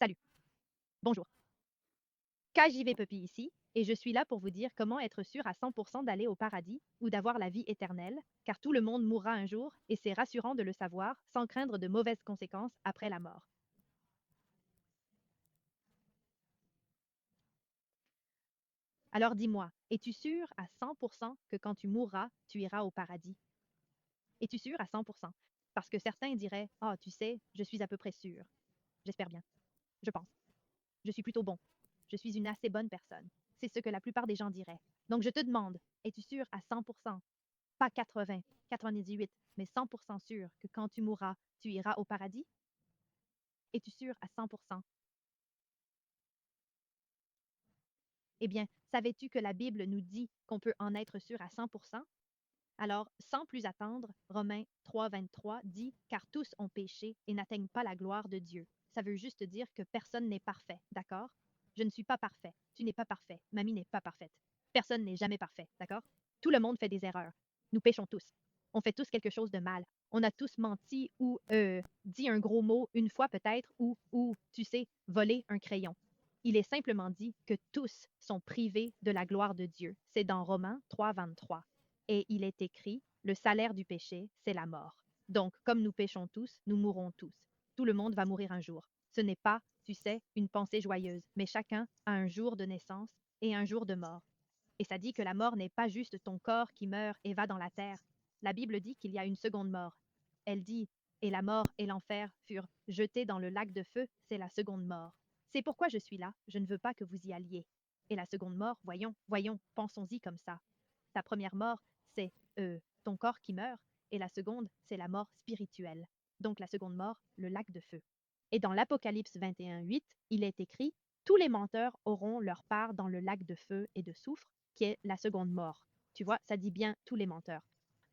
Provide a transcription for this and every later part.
Salut, bonjour. KJV Puppy ici, et je suis là pour vous dire comment être sûr à 100% d'aller au paradis ou d'avoir la vie éternelle, car tout le monde mourra un jour et c'est rassurant de le savoir sans craindre de mauvaises conséquences après la mort. Alors dis-moi, es-tu sûr à 100% que quand tu mourras, tu iras au paradis? Es-tu sûr à 100%? Parce que certains diraient, ah, tu sais, je suis à peu près sûr. J'espère bien. Je pense. Je suis plutôt bon. Je suis une assez bonne personne. C'est ce que la plupart des gens diraient. Donc je te demande, es-tu sûr à 100%? Pas 80, 98, mais 100% sûr que quand tu mourras, tu iras au paradis? Es-tu sûr à 100%? Eh bien, savais-tu que la Bible nous dit qu'on peut en être sûr à 100%? Alors, sans plus attendre, Romains 3,23 dit car tous ont péché et n'atteignent pas la gloire de Dieu. Ça veut juste dire que personne n'est parfait, d'accord? Je ne suis pas parfait, tu n'es pas parfait, mamie n'est pas parfaite. Personne n'est jamais parfait, d'accord? Tout le monde fait des erreurs. Nous péchons tous. On fait tous quelque chose de mal. On a tous menti ou dit un gros mot une fois peut-être ou, tu sais, volé un crayon. Il est simplement dit que tous sont privés de la gloire de Dieu. C'est dans Romains 3,23. Et il est écrit, le salaire du péché, c'est la mort. Donc, comme nous péchons tous, nous mourrons tous. Tout le monde va mourir un jour. Ce n'est pas, tu sais, une pensée joyeuse, mais chacun a un jour de naissance et un jour de mort. Et ça dit que la mort n'est pas juste ton corps qui meurt et va dans la terre. La Bible dit qu'il y a une seconde mort. Elle dit, et la mort et l'enfer furent jetés dans le lac de feu, c'est la seconde mort. C'est pourquoi je suis là, je ne veux pas que vous y alliez. Et la seconde mort, voyons, voyons, pensons-y comme ça. Ta première mort, c'est ton corps qui meurt, et la seconde, c'est la mort spirituelle. Donc la seconde mort, le lac de feu. Et dans l'Apocalypse 21,8, il est écrit, tous les menteurs auront leur part dans le lac de feu et de soufre, qui est la seconde mort. Tu vois, ça dit bien tous les menteurs.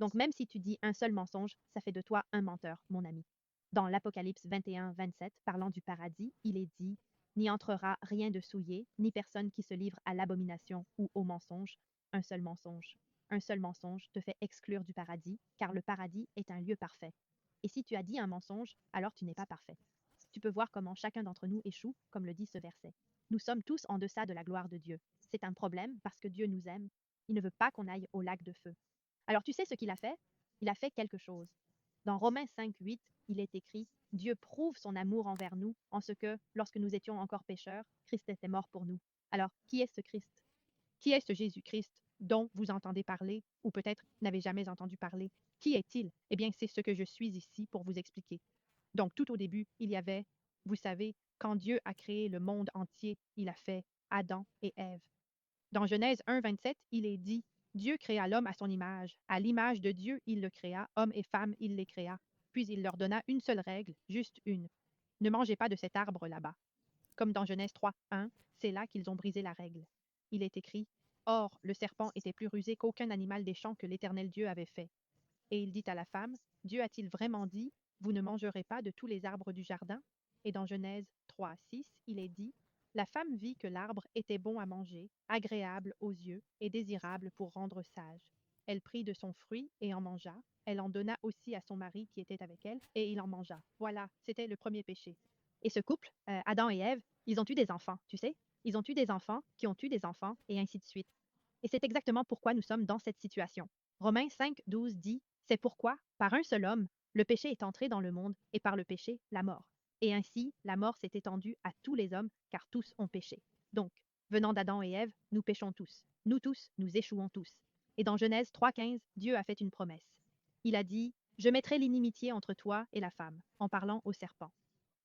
Donc même si tu dis un seul mensonge, ça fait de toi un menteur, mon ami. Dans l'Apocalypse 21,27, parlant du paradis, il est dit, n'y entrera rien de souillé, ni personne qui se livre à l'abomination ou au mensonge, un seul mensonge. Un seul mensonge te fait exclure du paradis, car le paradis est un lieu parfait. Et si tu as dit un mensonge, alors tu n'es pas parfait. Tu peux voir comment chacun d'entre nous échoue, comme le dit ce verset. Nous sommes tous en deçà de la gloire de Dieu. C'est un problème parce que Dieu nous aime. Il ne veut pas qu'on aille au lac de feu. Alors tu sais ce qu'il a fait? Il a fait quelque chose. Dans Romains 5,8, il est écrit, Dieu prouve son amour envers nous en ce que, lorsque nous étions encore pécheurs, Christ était mort pour nous. Alors, qui est ce Christ? Qui est ce Jésus-Christ dont vous entendez parler ou peut-être n'avez jamais entendu parler? Qui est-il? Eh bien, c'est ce que je suis ici pour vous expliquer. Donc, tout au début, il y avait, vous savez, quand Dieu a créé le monde entier, il a fait Adam et Ève. Dans Genèse 1,27, il est dit, Dieu créa l'homme à son image. À l'image de Dieu, il le créa, homme et femme, il les créa. Puis il leur donna une seule règle, juste une. Ne mangez pas de cet arbre là-bas. Comme dans Genèse 3,1, c'est là qu'ils ont brisé la règle. Il est écrit, Or, le serpent était plus rusé qu'aucun animal des champs que l'Éternel Dieu avait fait. Et il dit à la femme, Dieu a-t-il vraiment dit, vous ne mangerez pas de tous les arbres du jardin? Et dans Genèse 3,6, il est dit, la femme vit que l'arbre était bon à manger, agréable aux yeux et désirable pour rendre sage. Elle prit de son fruit et en mangea. Elle en donna aussi à son mari qui était avec elle, et il en mangea. Voilà, c'était le premier péché. Et ce couple, Adam et Ève, ils ont eu des enfants, tu sais? Ils ont eu des enfants qui ont eu des enfants, et ainsi de suite. Et c'est exactement pourquoi nous sommes dans cette situation. Romains 5,12 dit, c'est pourquoi, par un seul homme, le péché est entré dans le monde, et par le péché, la mort. Et ainsi, la mort s'est étendue à tous les hommes, car tous ont péché. Donc, venant d'Adam et Ève, nous péchons tous. Nous tous, nous échouons tous. Et dans Genèse 3,15, Dieu a fait une promesse. Il a dit, je mettrai l'inimitié entre toi et la femme, en parlant au serpent.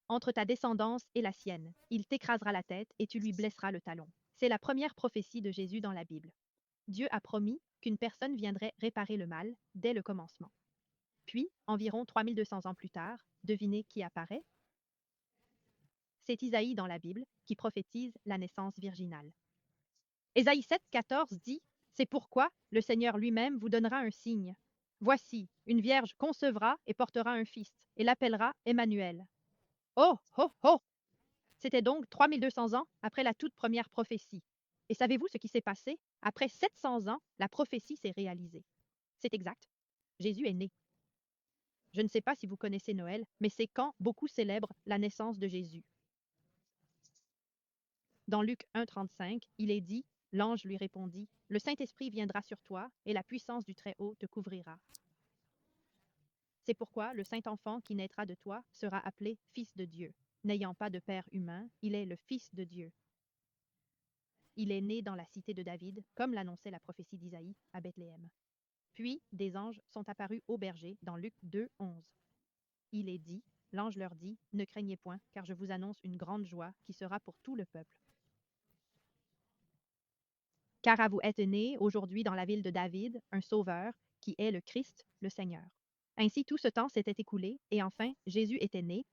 Entre ta descendance et la sienne, il t'écrasera la tête et tu lui blesseras le talon. C'est la première prophétie de Jésus dans la Bible. Dieu a promis qu'une personne viendrait réparer le mal dès le commencement. Puis, environ 3200 ans plus tard, devinez qui apparaît? C'est Isaïe dans la Bible qui prophétise la naissance virginale. Ésaïe 7,14 dit, c'est pourquoi le Seigneur lui-même vous donnera un signe. Voici, une vierge concevra et portera un fils, et l'appellera Emmanuel. Oh, oh, oh! C'était donc 3200 ans après la toute première prophétie. Et savez-vous ce qui s'est passé? Après 700 ans, la prophétie s'est réalisée. C'est exact. Jésus est né. Je ne sais pas si vous connaissez Noël, mais c'est quand beaucoup célèbrent la naissance de Jésus. Dans Luc 1,35, il est dit, l'ange lui répondit, le Saint-Esprit viendra sur toi et la puissance du Très-Haut te couvrira. C'est pourquoi le Saint-Enfant qui naîtra de toi sera appelé Fils de Dieu. N'ayant pas de père humain, il est le Fils de Dieu. Il est né dans la cité de David, comme l'annonçait la prophétie d'Isaïe à Bethléem. Puis des anges sont apparus aux bergers dans Luc 2,11. Il est dit, l'ange leur dit, ne craignez point, car je vous annonce une grande joie qui sera pour tout le peuple. Car à vous est né aujourd'hui dans la ville de David un Sauveur, qui est le Christ, le Seigneur. Ainsi tout ce temps s'était écoulé, et enfin Jésus était né,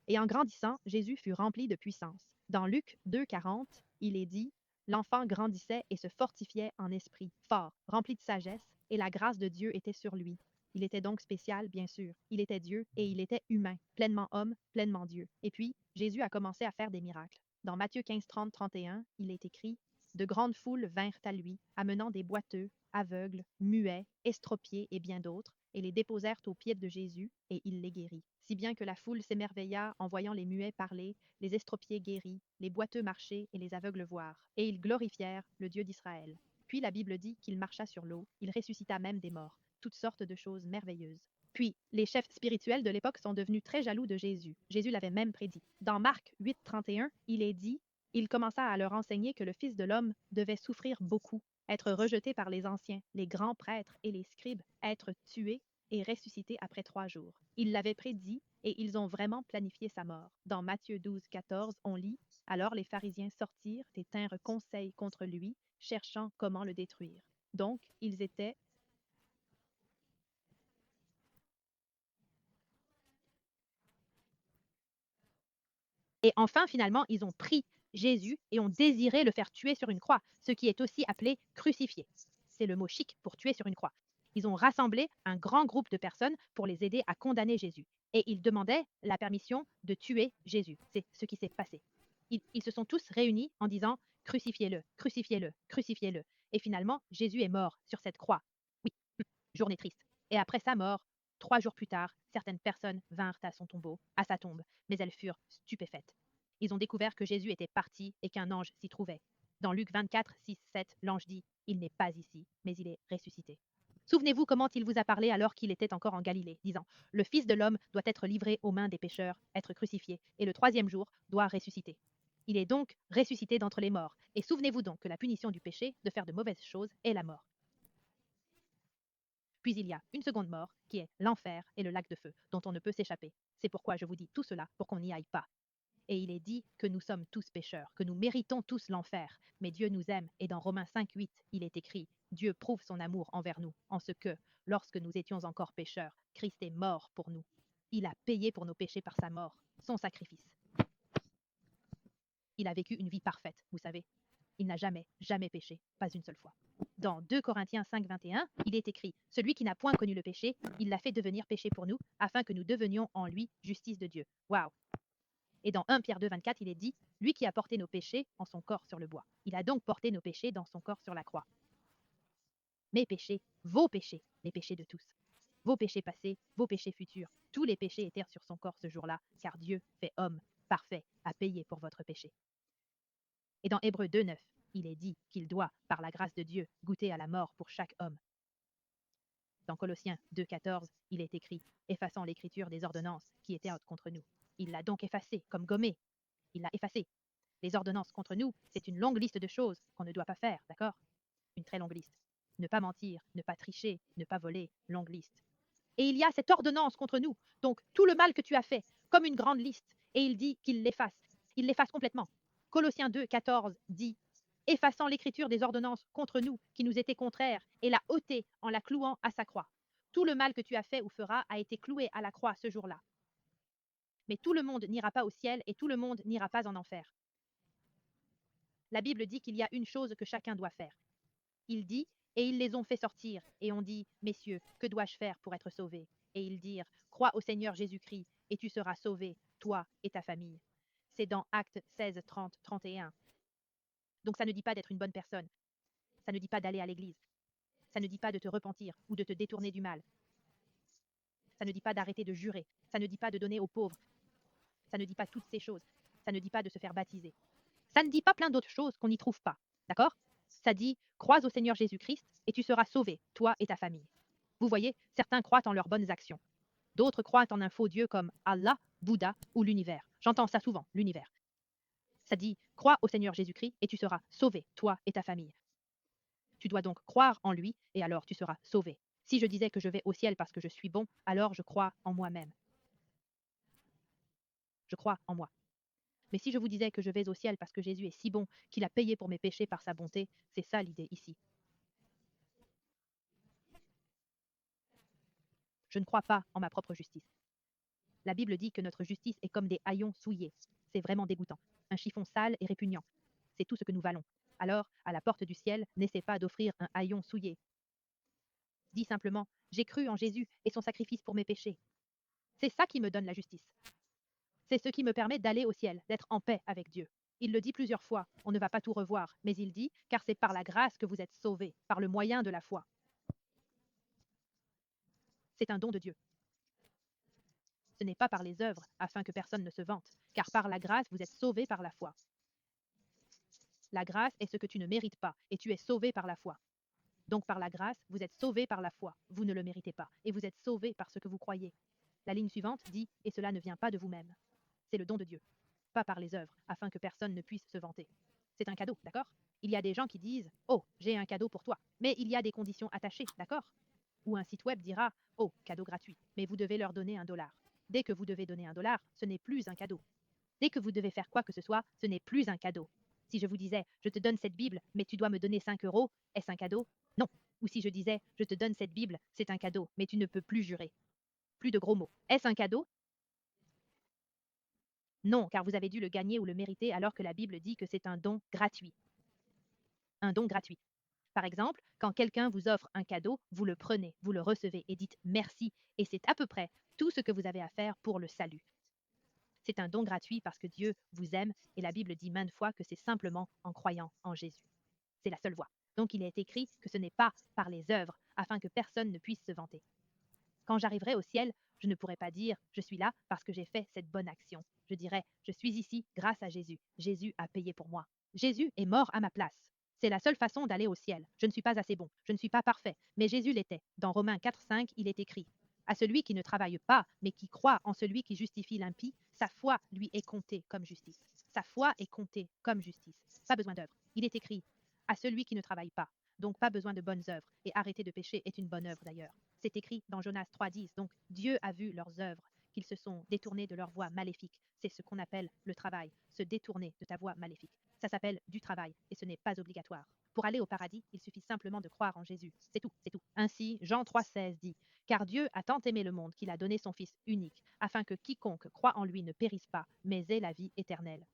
et en grandissant, Jésus fut rempli de puissance. Dans Luc 2,40, il est dit, l'enfant grandissait et se fortifiait en esprit, fort, rempli de sagesse, et la grâce de Dieu était sur lui. Il était donc spécial, bien sûr. Il était Dieu et il était humain, pleinement homme, pleinement Dieu. Et puis, Jésus a commencé à faire des miracles. Dans Matthieu 15, 30, 31, il est écrit, de grandes foules vinrent à lui, amenant des boiteux, aveugles, muets, estropiés et bien d'autres, et les déposèrent aux pieds de Jésus, et il les guérit. Si bien que la foule s'émerveilla en voyant les muets parler, les estropiés guéris, les boiteux marcher et les aveugles voir. Et ils glorifièrent le Dieu d'Israël. Puis la Bible dit qu'il marcha sur l'eau, il ressuscita même des morts, toutes sortes de choses merveilleuses. Puis, les chefs spirituels de l'époque sont devenus très jaloux de Jésus. Jésus l'avait même prédit. Dans Marc 8, 31, il est dit, il commença à leur enseigner que le Fils de l'homme devait souffrir beaucoup, être rejeté par les anciens, les grands prêtres et les scribes, être tué et ressuscité après 3 jours. Il l'avait prédit et ils ont vraiment planifié sa mort. Dans Matthieu 12, 14, on lit, alors les pharisiens sortirent et tinrent conseil contre lui, cherchant comment le détruire. Donc, ils étaient Et enfin, finalement, ils ont pris Jésus et ont désiré le faire tuer sur une croix, ce qui est aussi appelé crucifié. C'est le mot chic pour tuer sur une croix. Ils ont rassemblé un grand groupe de personnes pour les aider à condamner Jésus. Et ils demandaient la permission de tuer Jésus. C'est ce qui s'est passé. Ils se sont tous réunis en disant crucifiez-le, crucifiez-le, crucifiez-le. Et finalement, Jésus est mort sur cette croix. Oui, journée triste. Et après sa mort, 3 jours plus tard, certaines personnes vinrent à son tombeau, à sa tombe, mais elles furent stupéfaites. Ils ont découvert que Jésus était parti et qu'un ange s'y trouvait. Dans Luc 24, 6, 7, l'ange dit, il n'est pas ici, mais il est ressuscité. Souvenez-vous comment il vous a parlé alors qu'il était encore en Galilée, disant, le Fils de l'homme doit être livré aux mains des pécheurs, être crucifié, et le 3e jour doit ressusciter. Il est donc ressuscité d'entre les morts. Et souvenez-vous donc que la punition du péché, de faire de mauvaises choses, est la mort. Puis il y a une seconde mort, qui est l'enfer et le lac de feu, dont on ne peut s'échapper. C'est pourquoi je vous dis tout cela, pour qu'on n'y aille pas. Et il est dit que nous sommes tous pécheurs, que nous méritons tous l'enfer, mais Dieu nous aime, et dans Romains 5, 8, il est écrit, Dieu prouve son amour envers nous, en ce que, lorsque nous étions encore pécheurs, Christ est mort pour nous. Il a payé pour nos péchés par sa mort, son sacrifice. Il a vécu une vie parfaite, vous savez. Il n'a jamais, jamais péché, pas une seule fois. Dans 2 Corinthiens 5, 21, il est écrit, celui qui n'a point connu le péché, il l'a fait devenir péché pour nous, afin que nous devenions en lui justice de Dieu. Waouh! Et dans 1 Pierre 2, 24, il est dit, lui qui a porté nos péchés en son corps sur le bois. Il a donc porté nos péchés dans son corps sur la croix. Mes péchés, vos péchés, les péchés de tous. Vos péchés passés, vos péchés futurs, tous les péchés étaient sur son corps ce jour-là, car Dieu, fait homme, parfait, a payé pour votre péché. Et dans Hébreux 2, 9, il est dit qu'il doit, par la grâce de Dieu, goûter à la mort pour chaque homme. Dans Colossiens 2, 14, il est écrit, effaçant l'écriture des ordonnances qui étaient contre nous. Il l'a donc effacé, comme gommé. Il l'a effacé. Les ordonnances contre nous, c'est une longue liste de choses qu'on ne doit pas faire, d'accord? Une très longue liste. Ne pas mentir, ne pas tricher, ne pas voler, longue liste. Et il y a cette ordonnance contre nous, donc tout le mal que tu as fait, comme une grande liste, et il dit qu'il l'efface. Il l'efface complètement. Colossiens 2, 14 dit, effaçant l'écriture des ordonnances contre nous qui nous étaient contraires, et l'a ôtée en la clouant à sa croix. Tout le mal que tu as fait ou feras a été cloué à la croix ce jour-là. Mais tout le monde n'ira pas au ciel et tout le monde n'ira pas en enfer. La Bible dit qu'il y a une chose que chacun doit faire. Il dit, et ils les ont fait sortir, et on dit, messieurs, que dois-je faire pour être sauvé? Et ils dirent, crois au Seigneur Jésus-Christ, et tu seras sauvé, toi et ta famille. C'est dans Actes 16, 30, 31. Donc ça ne dit pas d'être une bonne personne. Ça ne dit pas d'aller à l'église. Ça ne dit pas de te repentir ou de te détourner du mal. Ça ne dit pas d'arrêter de jurer. Ça ne dit pas de donner aux pauvres. Ça ne dit pas toutes ces choses. Ça ne dit pas de se faire baptiser. Ça ne dit pas plein d'autres choses qu'on n'y trouve pas. D'accord? Ça dit, crois au Seigneur Jésus-Christ et tu seras sauvé, toi et ta famille. Vous voyez, certains croient en leurs bonnes actions. D'autres croient en un faux Dieu comme Allah, Bouddha ou l'univers. J'entends ça souvent, l'univers. Ça dit, crois au Seigneur Jésus-Christ et tu seras sauvé, toi et ta famille. Tu dois donc croire en lui et alors tu seras sauvé. Si je disais que je vais au ciel parce que je suis bon, alors je crois en moi-même. Je crois en moi. Mais si je vous disais que je vais au ciel parce que Jésus est si bon qu'il a payé pour mes péchés par sa bonté, c'est ça l'idée ici. Je ne crois pas en ma propre justice. La Bible dit que notre justice est comme des haillons souillés. C'est vraiment dégoûtant. Un chiffon sale et répugnant. C'est tout ce que nous valons. Alors, à la porte du ciel, n'essaie pas d'offrir un haillon souillé. Dis simplement, j'ai cru en Jésus et son sacrifice pour mes péchés. C'est ça qui me donne la justice. C'est ce qui me permet d'aller au ciel, d'être en paix avec Dieu. Il le dit plusieurs fois, on ne va pas tout revoir, mais il dit, car c'est par la grâce que vous êtes sauvés, par le moyen de la foi. C'est un don de Dieu. Ce n'est pas par les œuvres, afin que personne ne se vante, car par la grâce vous êtes sauvés par la foi. La grâce est ce que tu ne mérites pas, et tu es sauvé par la foi. Donc par la grâce, vous êtes sauvés par la foi. Vous ne le méritez pas, et vous êtes sauvés par ce que vous croyez. La ligne suivante dit, et cela ne vient pas de vous-même. C'est le don de Dieu, pas par les œuvres, afin que personne ne puisse se vanter. C'est un cadeau, d'accord? Il y a des gens qui disent, oh, j'ai un cadeau pour toi, mais il y a des conditions attachées, d'accord? Ou un site web dira, oh, cadeau gratuit, mais vous devez leur donner $1. Dès que vous devez donner $1, ce n'est plus un cadeau. Dès que vous devez faire quoi que ce soit, ce n'est plus un cadeau. Si je vous disais, je te donne cette Bible, mais tu dois me donner 5 €, est-ce un cadeau? Non. Ou si je disais, je te donne cette Bible, c'est un cadeau, mais tu ne peux plus jurer. Plus de gros mots. Est-ce un cadeau? Non, car vous avez dû le gagner ou le mériter alors que la Bible dit que c'est un don gratuit. Un don gratuit. Par exemple, quand quelqu'un vous offre un cadeau, vous le prenez, vous le recevez et dites merci, et c'est à peu près tout ce que vous avez à faire pour le salut. C'est un don gratuit parce que Dieu vous aime et la Bible dit maintes fois que c'est simplement en croyant en Jésus. C'est la seule voie. Donc il est écrit que ce n'est pas par les œuvres afin que personne ne puisse se vanter. Quand j'arriverai au ciel, je ne pourrai pas dire je suis là parce que j'ai fait cette bonne action. Je dirai je suis ici grâce à Jésus. Jésus a payé pour moi. Jésus est mort à ma place. C'est la seule façon d'aller au ciel. Je ne suis pas assez bon, je ne suis pas parfait, mais Jésus l'était. Dans Romains 4,5, il est écrit à celui qui ne travaille pas, mais qui croit en celui qui justifie l'impie, sa foi lui est comptée comme justice. Sa foi est comptée comme justice. Pas besoin d'œuvre. Il est écrit à celui qui ne travaille pas. Donc pas besoin de bonnes œuvres. Et arrêter de pécher est une bonne œuvre d'ailleurs. C'est écrit dans Jonas 3,10. Donc Dieu a vu leurs œuvres, qu'ils se sont détournés de leur voie maléfique. C'est ce qu'on appelle le travail, se détourner de ta voie maléfique. Ça s'appelle du travail et ce n'est pas obligatoire. Pour aller au paradis, il suffit simplement de croire en Jésus. C'est tout, c'est tout. Ainsi, Jean 3,16 dit car Dieu a tant aimé le monde qu'il a donné son Fils unique, afin que quiconque croit en lui ne périsse pas, mais ait la vie éternelle.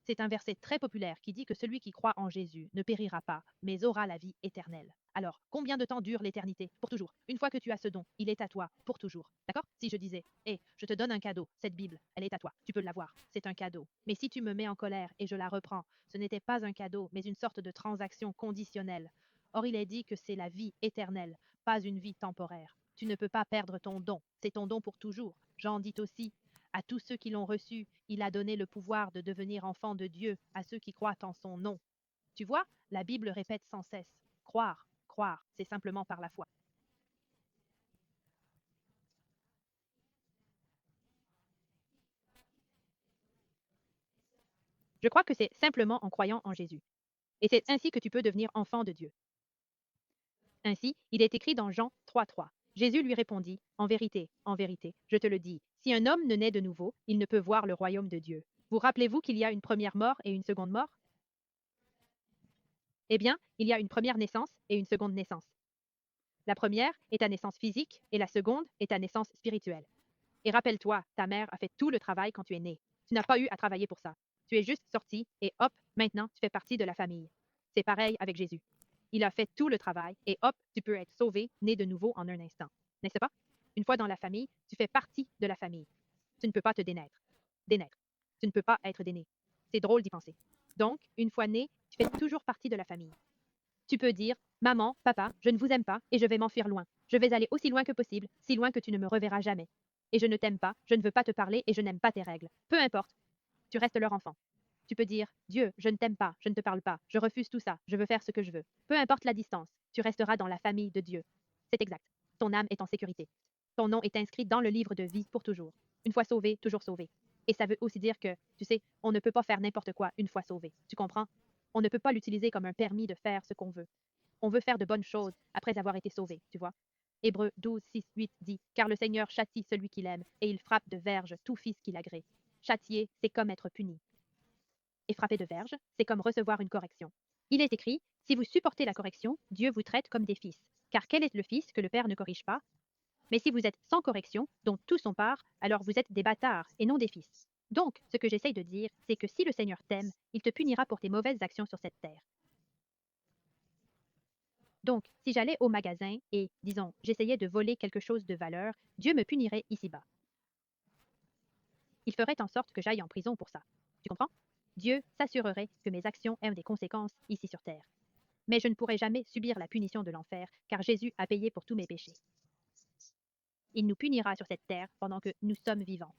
C'est un verset très populaire qui dit que celui qui croit en Jésus ne périra pas, mais aura la vie éternelle. Alors, combien de temps dure l'éternité? Pour toujours. Une fois que tu as ce don, il est à toi pour toujours. D'accord? Si je disais, hé, je te donne un cadeau, cette Bible, elle est à toi, tu peux l'avoir, c'est un cadeau. Mais si tu me mets en colère et je la reprends, ce n'était pas un cadeau, mais une sorte de transaction conditionnelle. Or, il est dit que c'est la vie éternelle, pas une vie temporaire. Tu ne peux pas perdre ton don, c'est ton don pour toujours. Jean dit aussi, à tous ceux qui l'ont reçu, il a donné le pouvoir de devenir enfants de Dieu, à ceux qui croient en son nom. Tu vois, la Bible répète sans cesse, croire, croire, c'est simplement par la foi. Je crois que c'est simplement en croyant en Jésus. Et c'est ainsi que tu peux devenir enfant de Dieu. Ainsi, il est écrit dans Jean 3,3. Jésus lui répondit, en vérité, je te le dis, si un homme ne naît de nouveau, il ne peut voir le royaume de Dieu. Vous rappelez-vous qu'il y a une première mort et une seconde mort? Eh bien, il y a une première naissance et une seconde naissance. La première est ta naissance physique et la seconde est ta naissance spirituelle. Et rappelle-toi, ta mère a fait tout le travail quand tu es né. Tu n'as pas eu à travailler pour ça. Tu es juste sorti et hop, maintenant tu fais partie de la famille. C'est pareil avec Jésus. Il a fait tout le travail et hop, tu peux être sauvé, né de nouveau en un instant. N'est-ce pas? Une fois dans la famille, tu fais partie de la famille. Tu ne peux pas te dénaître. Dénaître. Tu ne peux pas être déné. C'est drôle d'y penser. Donc, une fois né, tu fais toujours partie de la famille. Tu peux dire, maman, papa, je ne vous aime pas et je vais m'enfuir loin. Je vais aller aussi loin que possible, si loin que tu ne me reverras jamais. Et je ne t'aime pas, je ne veux pas te parler et je n'aime pas tes règles. Peu importe. Tu restes leur enfant. Tu peux dire, Dieu, je ne t'aime pas, je ne te parle pas, je refuse tout ça, je veux faire ce que je veux. Peu importe la distance, tu resteras dans la famille de Dieu. C'est exact. Ton âme est en sécurité. Ton nom est inscrit dans le livre de vie pour toujours. Une fois sauvé, toujours sauvé. Et ça veut aussi dire que, tu sais, on ne peut pas faire n'importe quoi une fois sauvé. Tu comprends? On ne peut pas l'utiliser comme un permis de faire ce qu'on veut. On veut faire de bonnes choses après avoir été sauvé, tu vois. Hébreux 12, 6, 8 dit, car le Seigneur châtie celui qu'il aime, et il frappe de verge tout fils qu'il agrée. Châtier, c'est comme être puni. Et frapper de verge, c'est comme recevoir une correction. Il est écrit, si vous supportez la correction, Dieu vous traite comme des fils. Car quel est le fils que le Père ne corrige pas? Mais si vous êtes sans correction, dont tous ont part, alors vous êtes des bâtards et non des fils. Donc, ce que j'essaye de dire, c'est que si le Seigneur t'aime, il te punira pour tes mauvaises actions sur cette terre. Donc, si j'allais au magasin et, disons, j'essayais de voler quelque chose de valeur, Dieu me punirait ici-bas. Il ferait en sorte que j'aille en prison pour ça. Tu comprends? Dieu s'assurerait que mes actions aient des conséquences ici sur terre. Mais je ne pourrai jamais subir la punition de l'enfer, car Jésus a payé pour tous mes péchés. Il nous punira sur cette terre pendant que nous sommes vivants.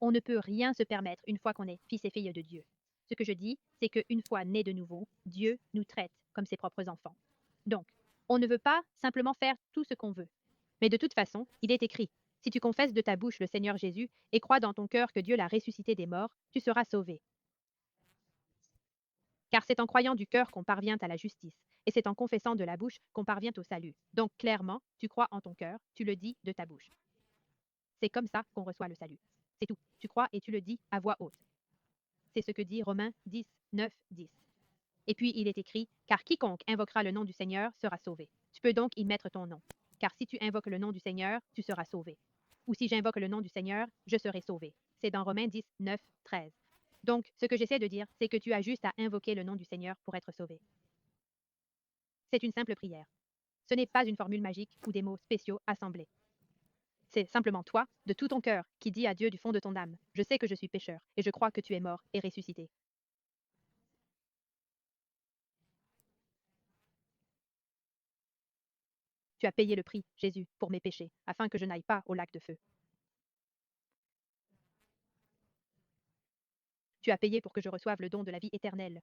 On ne peut rien se permettre une fois qu'on est fils et fille de Dieu. Ce que je dis, c'est qu'une fois nés de nouveau, Dieu nous traite comme ses propres enfants. Donc, on ne veut pas simplement faire tout ce qu'on veut. Mais de toute façon, il est écrit, si tu confesses de ta bouche le Seigneur Jésus et crois dans ton cœur que Dieu l'a ressuscité des morts, tu seras sauvé. Car c'est en croyant du cœur qu'on parvient à la justice, et c'est en confessant de la bouche qu'on parvient au salut. Donc clairement, tu crois en ton cœur, tu le dis de ta bouche. C'est comme ça qu'on reçoit le salut. C'est tout. Tu crois et tu le dis à voix haute. C'est ce que dit Romains 10, 9, 10. Et puis il est écrit, car quiconque invoquera le nom du Seigneur sera sauvé. Tu peux donc y mettre ton nom. Car si tu invoques le nom du Seigneur, tu seras sauvé. Ou si j'invoque le nom du Seigneur, je serai sauvé. C'est dans Romains 10, 9, 13. Donc, ce que j'essaie de dire, c'est que tu as juste à invoquer le nom du Seigneur pour être sauvé. C'est une simple prière. Ce n'est pas une formule magique ou des mots spéciaux assemblés. C'est simplement toi, de tout ton cœur, qui dis à Dieu du fond de ton âme, je sais que je suis pécheur, et je crois que tu es mort et ressuscité. Tu as payé le prix, Jésus, pour mes péchés, afin que je n'aille pas au lac de feu. Tu as payé pour que je reçoive le don de la vie éternelle.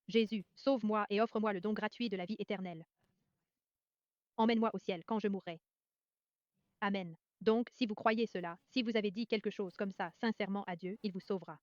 Jésus, sauve-moi et offre-moi le don gratuit de la vie éternelle. Emmène-moi au ciel quand je mourrai. Amen. Donc, si vous croyez cela, si vous avez dit quelque chose comme ça sincèrement à Dieu, il vous sauvera.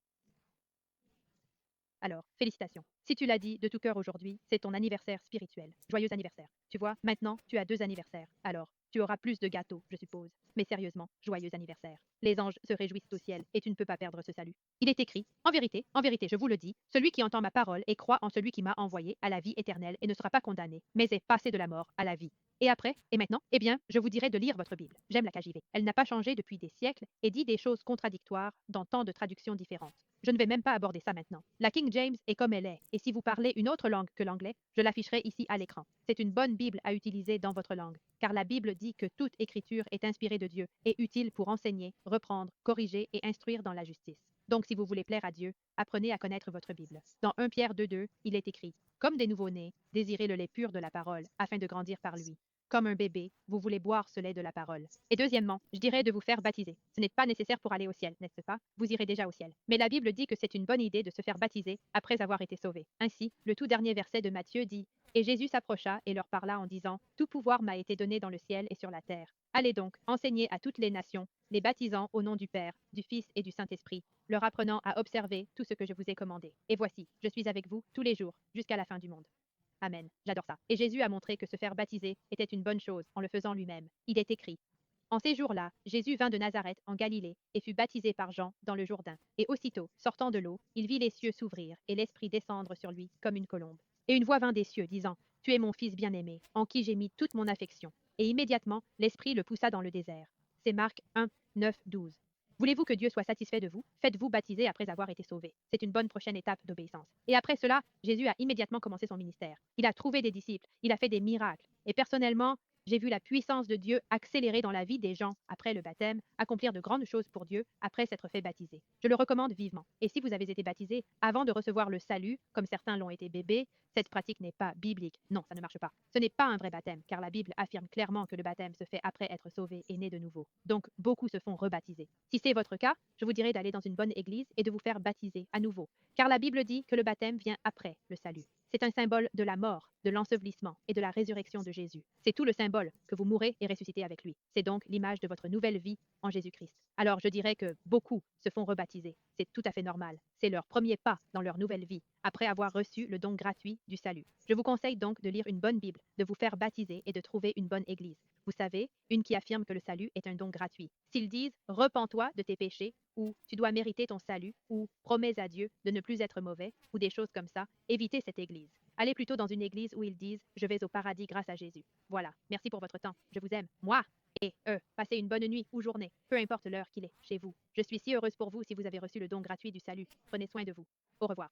Alors, félicitations. Si tu l'as dit de tout cœur aujourd'hui, c'est ton anniversaire spirituel. Joyeux anniversaire. Tu vois, maintenant, tu as 2 anniversaires. Alors, tu auras plus de gâteaux, je suppose. Mais sérieusement, joyeux anniversaire. Les anges se réjouissent au ciel et tu ne peux pas perdre ce salut. Il est écrit, en vérité, je vous le dis, celui qui entend ma parole et croit en celui qui m'a envoyé a la vie éternelle et ne sera pas condamné, mais est passé de la mort à la vie. Et après, et maintenant, eh bien, je vous dirai de lire votre Bible. J'aime la KJV. Elle n'a pas changé depuis des siècles et dit des choses contradictoires dans tant de traductions différentes. Je ne vais même pas aborder ça maintenant. La King James est comme elle est, et si vous parlez une autre langue que l'anglais, je l'afficherai ici à l'écran. C'est une bonne Bible à utiliser dans votre langue, car la Bible dit que toute écriture est inspirée de Dieu et utile pour enseigner, reprendre, corriger et instruire dans la justice. Donc si vous voulez plaire à Dieu, apprenez à connaître votre Bible. Dans 1 Pierre 2,2, il est écrit, comme des nouveau-nés, désirez le lait pur de la parole, afin de grandir par lui. Comme un bébé, vous voulez boire ce lait de la parole. Et deuxièmement, je dirais de vous faire baptiser. Ce n'est pas nécessaire pour aller au ciel, n'est-ce pas? Vous irez déjà au ciel. Mais la Bible dit que c'est une bonne idée de se faire baptiser après avoir été sauvé. Ainsi, le tout dernier verset de Matthieu dit, et Jésus s'approcha et leur parla en disant, tout pouvoir m'a été donné dans le ciel et sur la terre. Allez donc, enseignez à toutes les nations, les baptisant au nom du Père, du Fils et du Saint-Esprit, leur apprenant à observer tout ce que je vous ai commandé. Et voici, je suis avec vous tous les jours, jusqu'à la fin du monde. Amen. J'adore ça. Et Jésus a montré que se faire baptiser était une bonne chose en le faisant lui-même. Il est écrit. En ces jours-là, Jésus vint de Nazareth en Galilée et fut baptisé par Jean dans le Jourdain. Et aussitôt, sortant de l'eau, il vit les cieux s'ouvrir et l'Esprit descendre sur lui comme une colombe. Et une voix vint des cieux disant, tu es mon Fils bien-aimé, en qui j'ai mis toute mon affection. Et immédiatement, l'Esprit le poussa dans le désert. C'est Marc 1, 9, 12. Voulez-vous que Dieu soit satisfait de vous? Faites-vous baptiser après avoir été sauvé. C'est une bonne prochaine étape d'obéissance. Et après cela, Jésus a immédiatement commencé son ministère. Il a trouvé des disciples, il a fait des miracles. Et personnellement, J'ai vu la puissance de Dieu accélérer dans la vie des gens après le baptême, accomplir de grandes choses pour Dieu après s'être fait baptiser. Je le recommande vivement. Et si vous avez été baptisé avant de recevoir le salut, comme certains l'ont été bébés, cette pratique n'est pas biblique. Non, ça ne marche pas. Ce n'est pas un vrai baptême, car la Bible affirme clairement que le baptême se fait après être sauvé et né de nouveau. Donc, beaucoup se font rebaptiser. Si c'est votre cas, je vous dirais d'aller dans une bonne église et de vous faire baptiser à nouveau, car la Bible dit que le baptême vient après le salut. C'est un symbole de la mort, de l'ensevelissement et de la résurrection de Jésus. C'est tout le symbole que vous mourrez et ressuscitez avec lui. C'est donc l'image de votre nouvelle vie en Jésus-Christ. Alors je dirais que beaucoup se font rebaptiser. C'est tout à fait normal. C'est leur premier pas dans leur nouvelle vie, après avoir reçu le don gratuit du salut. Je vous conseille donc de lire une bonne Bible, de vous faire baptiser et de trouver une bonne église. Vous savez, une qui affirme que le salut est un don gratuit. S'ils disent repens-toi de tes péchés, ou tu dois mériter ton salut, ou promets à Dieu de ne plus être mauvais, ou des choses comme ça, évitez cette église. Allez plutôt dans une église où ils disent je vais au paradis grâce à Jésus. Voilà, merci pour votre temps. Je vous aime, moi et eux. Passez une bonne nuit ou journée, peu importe l'heure qu'il est, chez vous. Je suis si heureuse pour vous si vous avez reçu le don gratuit du salut. Prenez soin de vous. Au revoir.